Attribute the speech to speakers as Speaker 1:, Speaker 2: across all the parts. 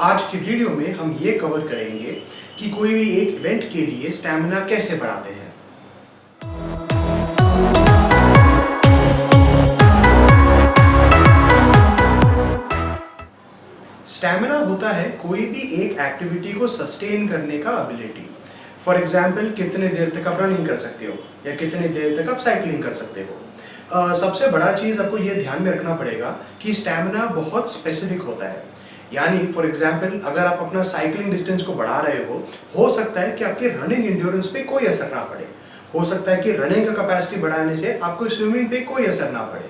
Speaker 1: आज की वीडियो में हम ये कवर करेंगे कि कोई भी एक इवेंट के लिए स्टैमिना कैसे बढ़ाते हैं। स्टैमिना होता है कोई भी एक एक्टिविटी को सस्टेन करने का एबिलिटी। फॉर एग्जाम्पल, कितने देर तक आप रनिंग कर सकते हो या कितने देर तक आप साइकिलिंग कर सकते हो। सबसे बड़ा चीज़ आपको ये ध्यान में रखना पड़ेगा कि स्टैमिना बहुत स्पेसिफिक होता है। यानी फॉर एग्जाम्पल, अगर आप अपना साइकिलिंग डिस्टेंस को बढ़ा रहे हो सकता है कि आपके रनिंग इंड्योरेंस पे कोई असर ना पड़े। हो सकता है कि रनिंग का कैपेसिटी बढ़ाने से आपको स्विमिंग पे कोई असर ना पड़े।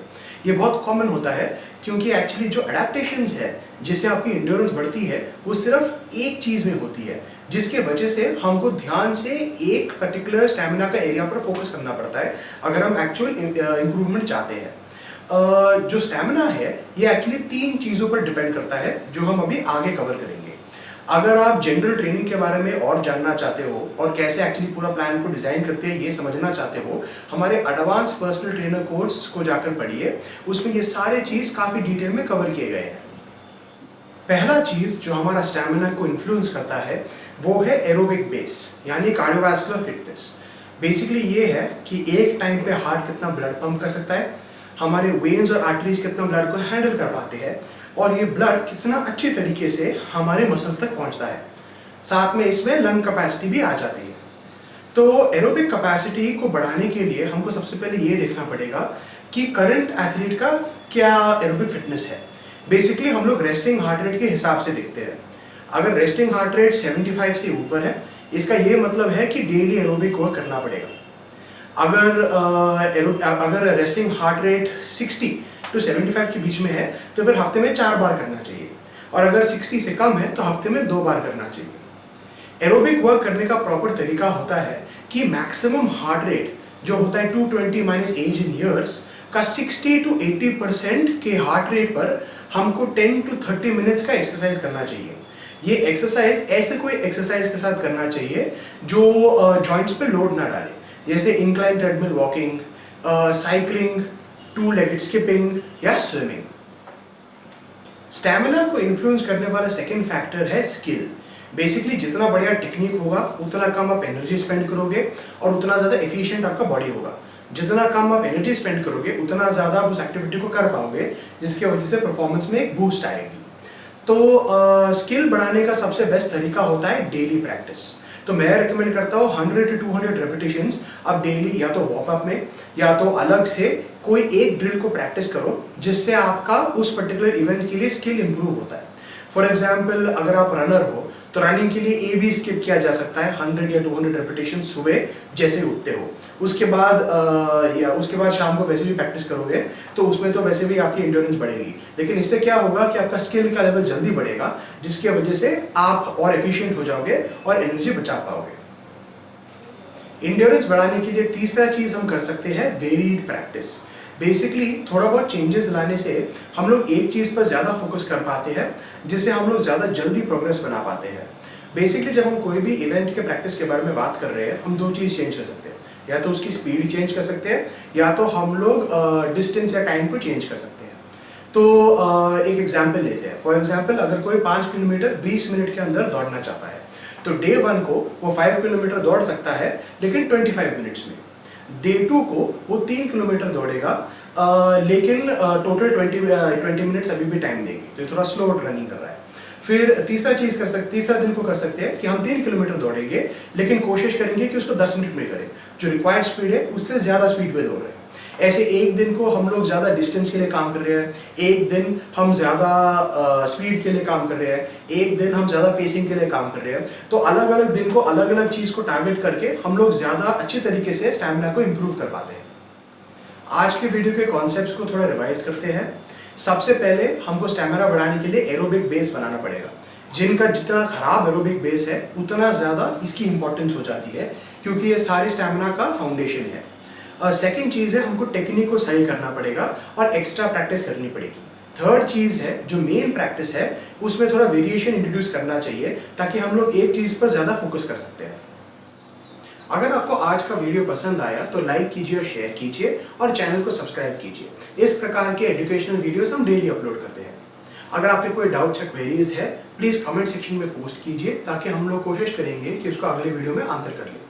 Speaker 1: ये बहुत कॉमन होता है क्योंकि एक्चुअली जो अडेप्टेशंस है जिससे आपकी इंड्योरेंस बढ़ती है वो सिर्फ एक चीज़ में होती है, जिसके वजह से हमको ध्यान से एक पर्टिकुलर स्टैमिना का एरिया पर फोकस करना पड़ता है अगर हम एक्चुअल इम्प्रूवमेंट चाहते हैं। जो स्टैमिना है ये एक्चुअली 3 चीज़ों पर डिपेंड करता है जो हम अभी आगे कवर करेंगे। अगर आप जनरल ट्रेनिंग के बारे में और जानना चाहते हो और कैसे एक्चुअली पूरा प्लान को डिज़ाइन करते हैं ये समझना चाहते हो, हमारे एडवांस पर्सनल ट्रेनर कोर्स को जाकर पढ़िए। उसमें ये सारे चीज़ काफ़ी डिटेल में कवर किए गए हैं। पहला चीज़ जो हमारा स्टैमिना को इन्फ्लुएंस करता है वो है एरोबिक बेस, यानी कार्डियोवास्कुलर फिटनेस। बेसिकली ये है कि एक टाइम पे हार्ट कितना ब्लड पंप कर सकता है, हमारे वेन्स और आर्टरीज कितना ब्लड को हैंडल कर पाते हैं और ये ब्लड कितना अच्छी तरीके से हमारे मसल्स तक पहुंचता है। साथ में इसमें लंग कैपेसिटी भी आ जाती है। तो एरोबिक कैपेसिटी को बढ़ाने के लिए हमको सबसे पहले ये देखना पड़ेगा कि करंट एथलीट का क्या एरोबिक फिटनेस है। बेसिकली हम लोग रेस्टिंग हार्ट रेट के हिसाब से देखते हैं। अगर रेस्टिंग हार्ट रेट 75 से ऊपर है, इसका ये मतलब है कि डेली एरोबिक वर्क करना पड़ेगा। अगर रेस्टिंग हार्ट रेट 60 to 75 के बीच में है तो फिर हफ्ते में 4 बार करना चाहिए, और अगर 60 से कम है तो हफ्ते में 2 बार करना चाहिए। एरोबिक वर्क करने का प्रॉपर तरीका होता है कि मैक्सिमम हार्ट रेट जो होता है 220 माइनस एज इन ईयर्स का 60 to 80% के हार्ट रेट पर हमको 10 to 30 मिनट्स का एक्सरसाइज करना चाहिए। ये एक्सरसाइज ऐसे कोई एक्सरसाइज के साथ करना चाहिए जो जॉइंट्स पे लोड ना डाले, जैसे incline treadmill walking, cycling, 2-legged skipping या स्विमिंग। स्टैमिना को इन्फ्लुएंस करने वाला सेकंड फैक्टर है स्किल। बेसिकली जितना बढ़िया टेक्निक होगा उतना कम आप एनर्जी स्पेंड करोगे और उतना ज़्यादा एफिशिएंट आपका बॉडी होगा। जितना कम आप एनर्जी स्पेंड करोगे उतना ज़्यादा आप उस एक्टिविटी को कर पाओगे, जिसकी वजह से परफॉर्मेंस में एक बूस्ट आएगी। तो स्किल बढ़ाने का सबसे बेस्ट तरीका होता है डेली प्रैक्टिस। तो मैं रिकमेंड करता हूँ 100 to 200 रेपिटेशंस आप डेली या तो वार्म अप में या तो अलग से कोई एक ड्रिल को प्रैक्टिस करो, जिससे आपका उस पर्टिकुलर इवेंट के लिए स्किल इंप्रूव होता है। फॉर एग्जाम्पल, अगर आप रनर हो तो रनिंग के लिए ए भी स्किप किया जा सकता है 100 या 200 रेपिटेशन सुबह जैसे ही उठते हो। उसके बाद शाम को वैसे भी प्रैक्टिस करोगे तो उसमें तो वैसे भी आपकी एंड्योरेंस बढ़ेगी, लेकिन इससे क्या होगा कि आपका स्किल का लेवल जल्दी बढ़ेगा, जिसकी वजह से आप और एफिशिएंट हो जाओगे और एनर्जी बचा पाओगे। एंड्योरेंस बढ़ाने के लिए तीसरा चीज़ हम कर सकते हैं वेरीड प्रैक्टिस। बेसिकली थोड़ा बहुत चेंजेस लाने से हम लोग एक चीज़ पर ज़्यादा फोकस कर पाते हैं, जिससे हम लोग ज़्यादा जल्दी प्रोग्रेस बना पाते हैं। बेसिकली जब हम कोई भी इवेंट के प्रैक्टिस के बारे में बात कर रहे हैं, हम 2 चीज़ चेंज कर सकते हैं, या तो उसकी स्पीड चेंज कर सकते हैं या तो हम लोग डिस्टेंस या टाइम को चेंज कर सकते हैं। तो एक एग्जाम्पल लेते हैं। फॉर एग्जाम्पल, अगर कोई 5 किलोमीटर 20 मिनट के अंदर दौड़ना चाहता है तो डे 1 को वो 5 किलोमीटर दौड़ सकता है लेकिन 25 मिनट्स में। डे 2 को वो 3 किलोमीटर दौड़ेगा लेकिन टोटल 20 मिनट्स अभी भी टाइम देंगे, तो थोड़ा स्लो रनिंग कर रहा है। फिर तीसरा दिन को कर सकते हैं कि हम 3 किलोमीटर दौड़ेंगे लेकिन कोशिश करेंगे कि उसको 10 मिनट में करें, जो रिक्वायर्ड स्पीड है उससे ज़्यादा स्पीड पे दौड़ रहे हैं। ऐसे एक दिन को हम लोग ज़्यादा डिस्टेंस के लिए काम कर रहे हैं, एक दिन हम ज़्यादा स्पीड के लिए काम कर रहे हैं, एक दिन हम ज़्यादा पेसिंग के लिए काम कर रहे हैं। तो अलग अलग दिन को अलग अलग चीज़ को टारगेट करके हम लोग ज़्यादा अच्छे तरीके से स्टैमिना को इम्प्रूव कर पाते हैं। आज के वीडियो के कॉन्सेप्ट्स को थोड़ा रिवाइज करते हैं। सबसे पहले हमको स्टैमिना बढ़ाने के लिए एरोबिक बेस बनाना पड़ेगा। जिनका जितना खराब एरोबिक बेस है उतना ज़्यादा इसकी इंपॉर्टेंस हो जाती है, क्योंकि ये सारी स्टैमिना का फाउंडेशन है। सेकंड चीज़ है, हमको टेक्निक को सही करना पड़ेगा और एक्स्ट्रा प्रैक्टिस करनी पड़ेगी। थर्ड चीज़ है, जो मेन प्रैक्टिस है उसमें थोड़ा वेरिएशन इंट्रोड्यूस करना चाहिए ताकि हम लोग एक चीज़ पर ज़्यादा फोकस कर सकते हैं। अगर आपको आज का वीडियो पसंद आया तो लाइक कीजिए और शेयर कीजिए और चैनल को सब्सक्राइब कीजिए। इस प्रकार के एजुकेशनल वीडियोस हम डेली अपलोड करते हैं। अगर आपके कोई डाउट्स या क्वेरीज है, प्लीज़ कमेंट सेक्शन में पोस्ट कीजिए ताकि हम लोग कोशिश करेंगे कि उसको अगले वीडियो में आंसर कर लें।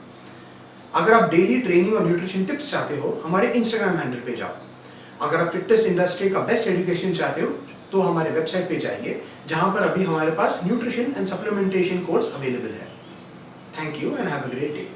Speaker 1: अगर आप डेली ट्रेनिंग और न्यूट्रिशन टिप्स चाहते हो, हमारे इंस्टाग्राम हैंडल पे जाओ। अगर आप फिटनेस इंडस्ट्री का बेस्ट एजुकेशन चाहते हो तो हमारे वेबसाइट पे जाइए, जहां पर अभी हमारे पास nutrition and supplementation course available है। Thank you and have a great day.